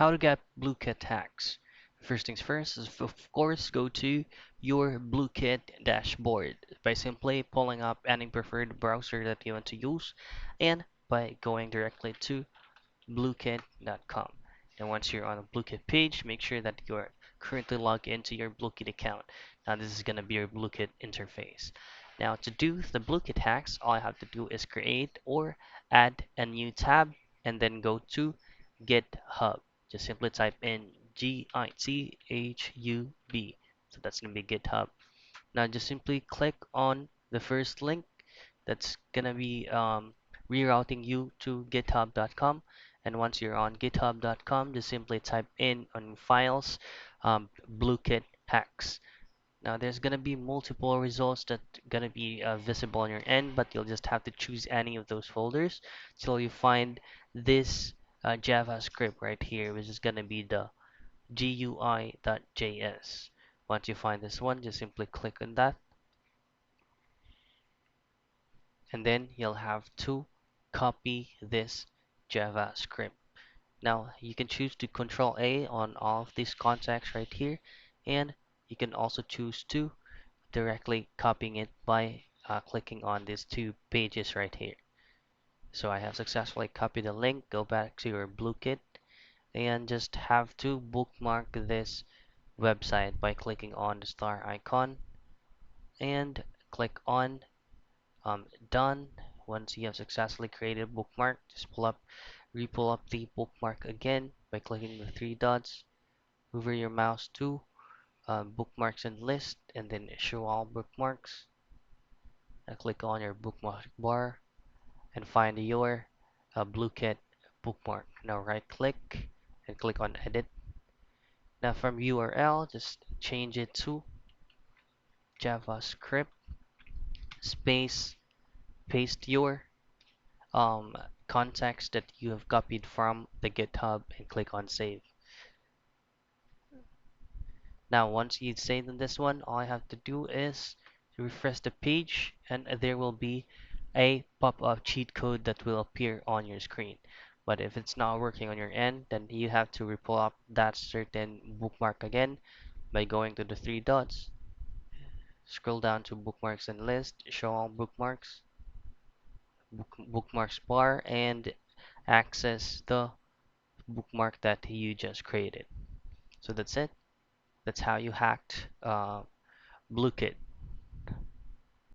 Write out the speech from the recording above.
How to get Blooket hacks. First things first is of course go to your Blooket dashboard by simply pulling up any preferred browser that you want to use and by going directly to blooket.com. And once you're on a Blooket page, make sure that you're currently logged into your Blooket account. Now this is going to be your Blooket interface. Now to do the Blooket hacks, all I have to do is create or add a new tab and then go to GitHub. Just simply type in GITHUB. So that's going to be GitHub. Now just simply click on the first link that's gonna be rerouting you to github.com. And once you're on github.com, just simply type in on files Blooket hacks. Now there's gonna be multiple results that gonna be visible on your end, but you'll just have to choose any of those folders till you find this JavaScript right here, which is gonna be the GUI.js. Once you find this one, just simply click on that and then you'll have to copy this JavaScript. Now you can choose to Control A on all of these contacts right here, and you can also choose to directly copying it by clicking on these two pages right here. So I have successfully copied the link. Go back to your Blooket and just have to bookmark this website by clicking on the star icon and click on done. Once you have successfully created a bookmark, just re-pull up the bookmark again by clicking the three dots. Hover your mouse to bookmarks and list, and then show all bookmarks. Now click on your bookmark bar and find your Blooket bookmark. Now right click and click on edit. Now from URL, just change it to JavaScript space paste your um, context that you have copied from the GitHub and click on save. Now once you save in this one, all I have to do is to refresh the page and there will be a pop-up cheat code that will appear on your screen. But if it's not working on your end, then you have to re-pull up that certain bookmark again by going to the three dots. Scroll down to bookmarks and list, show all bookmarks, bookmarks bar, and access the bookmark that you just created. So that's it. That's how you hacked Blooket.